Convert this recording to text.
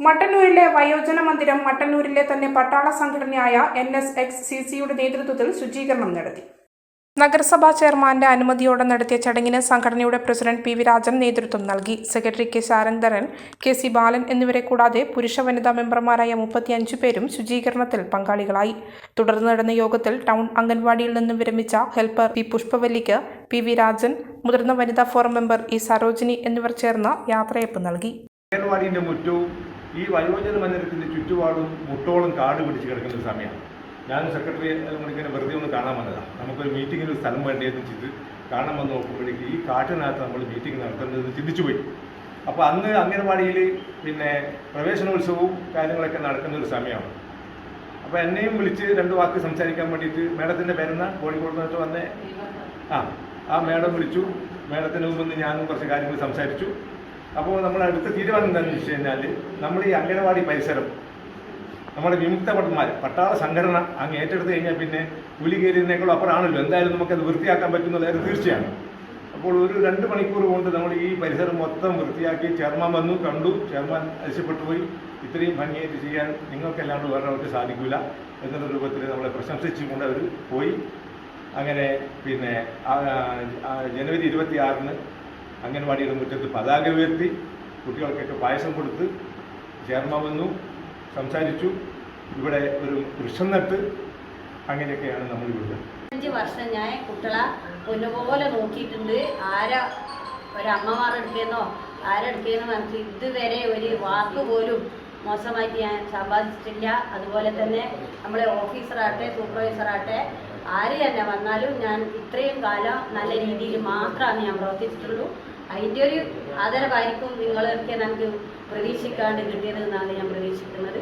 മട്ടന്നൂരിലെ വയോജന മന്ദിരം മട്ടന്നൂരിലെ തന്നെ പട്ടാള സംഘടനയായ NSXCCയുടെ നേതൃത്വത്തിൽ ശുചീകരണം നടത്തി. നഗരസഭാ ചെയർമാന്റെ അനുമതിയോടെ നടത്തിയ ചടങ്ങിന് സംഘടനയുടെ പ്രസിഡന്റ് PV രാജൻ നേതൃത്വം നൽകി. സെക്രട്ടറി K ശാരംധരൻ, KC ബാലൻ എന്നിവരെ കൂടാതെ പുരുഷ വനിതാ മെമ്പർമാരായ 35 പേരും ശുചീകരണത്തിൽ പങ്കാളികളായി. തുടർന്ന് നടന്ന യോഗത്തിൽ ടൗൺ അംഗൻവാടിയിൽ നിന്നും വിരമിച്ച ഹെൽപ്പർ P പുഷ്പവല്ലിക്ക് PV രാജൻ, മുതിർന്ന വനിതാ ഫോറം മെമ്പർ E സരോജിനി എന്നിവർ ചേർന്ന് യാത്രയയപ്പ് നൽകി. ഈ വയോജന മന്ദിരത്തിൻ്റെ ചുറ്റുപാടും മുട്ടോളം കാട് പിടിച്ച് കിടക്കുന്ന ഒരു സമയമാണ്. ഞാൻ സെക്രട്ടറി ഇങ്ങനെ വെറുതെ ഒന്ന് കാണാൻ വന്നതാണ്. നമുക്കൊരു മീറ്റിങ്ങിന് ഒരു സ്ഥലം വേണ്ടിയെന്ന് വെച്ചിട്ട് കാണാൻ വന്ന് നോക്കുമ്പോഴേക്ക് ഈ കാട്ടിനകത്ത് നമ്മൾ മീറ്റിംഗ് നടത്തുന്നത് ചിന്തിച്ചു പോയി. അപ്പോൾ അന്ന് അംഗൻവാടിയിൽ പ്രവേശനോത്സവവും കാര്യങ്ങളൊക്കെ നടക്കുന്ന ഒരു സമയമാണ്. അപ്പോൾ എന്നെയും വിളിച്ച് 2 വാക്ക് സംസാരിക്കാൻ വേണ്ടിയിട്ട് മേഡത്തിൻ്റെ പേരെന്ന കോഴിക്കോട് നിന്നിട്ട് വന്നേ ആ മേഡം വിളിച്ചു. മേഡത്തിന് മുമ്പ് ഞാനും കുറച്ച് കാര്യങ്ങൾ സംസാരിച്ചു. അപ്പോൾ നമ്മൾ അടുത്ത തീരുമാനം എന്താണെന്ന് വെച്ച് കഴിഞ്ഞാൽ, നമ്മൾ ഈ അംഗനവാടി പരിസരം നമ്മുടെ വിമുക്ത ഭടന്മാർ പട്ടാള സംഘടന അങ്ങ് ഏറ്റെടുത്ത് കഴിഞ്ഞാൽ പിന്നെ കൂലി കയറിയതിനേക്കാളും അപ്പുറമാണല്ലോ. എന്തായാലും നമുക്കത് വൃത്തിയാക്കാൻ പറ്റുന്നതായത് തീർച്ചയാണ്. അപ്പോൾ ഒരു 2 മണിക്കൂർ കൊണ്ട് നമ്മൾ ഈ പരിസരം മൊത്തം വൃത്തിയാക്കി ചെയർമാൻ വന്നു കണ്ടു. ചെയർമാൻ അരിശപ്പെട്ടു പോയി. ഇത്രയും ഭംഗിയായിട്ട് ചെയ്യാൻ നിങ്ങൾക്കല്ലാണ്ട് വേറൊരാൾക്ക് സാധിക്കില്ല എന്നുള്ള രൂപത്തിൽ നമ്മളെ പ്രശംസിച്ചുകൊണ്ട് അവർ പോയി. അങ്ങനെ പിന്നെ ജനുവരി 26-ന് അംഗൻവാടിയുടെ മുറ്റത്ത് പതാക ഉയർത്തി കുട്ടികൾക്കൊക്കെ പായസം കൊടുത്ത് ചെയർമാൻ വന്നു, സംസാരിച്ചു. ഇവിടെ ഒരു വൃക്ഷം നട്ട് അങ്ങനെയൊക്കെയാണ് നമ്മൾ ഇവിടെ 5 വർഷം ഞാൻ കുട്ടികളെ പൊന്നുപോലെ നോക്കിയിട്ടുണ്ട്. ഒരമ്മമാരെടുക്കുന്നോ ആരെടുക്കുന്നോ നമുക്ക് ഇതുവരെ ഒരു വാക്ക് പോലും മോശമായിട്ട് ഞാൻ സമ്പാദിച്ചിട്ടില്ല. അതുപോലെ തന്നെ നമ്മളെ ഓഫീസറാകട്ടെ സൂപ്പർവൈസറാകട്ടെ ആര് തന്നെ വന്നാലും ഞാൻ ഇത്രയും കാലം നല്ല രീതിയിൽ മാത്രമാണ് ഞാൻ പ്രവർത്തിച്ചിട്ടുള്ളൂ. അതിൻ്റെ ഒരു ആദരവായിരിക്കും നിങ്ങളൊക്കെ നമുക്ക് പ്രതീക്ഷിക്കാണ്ട് കിട്ടിയത് എന്നാണ് ഞാൻ പ്രതീക്ഷിക്കുന്നത്.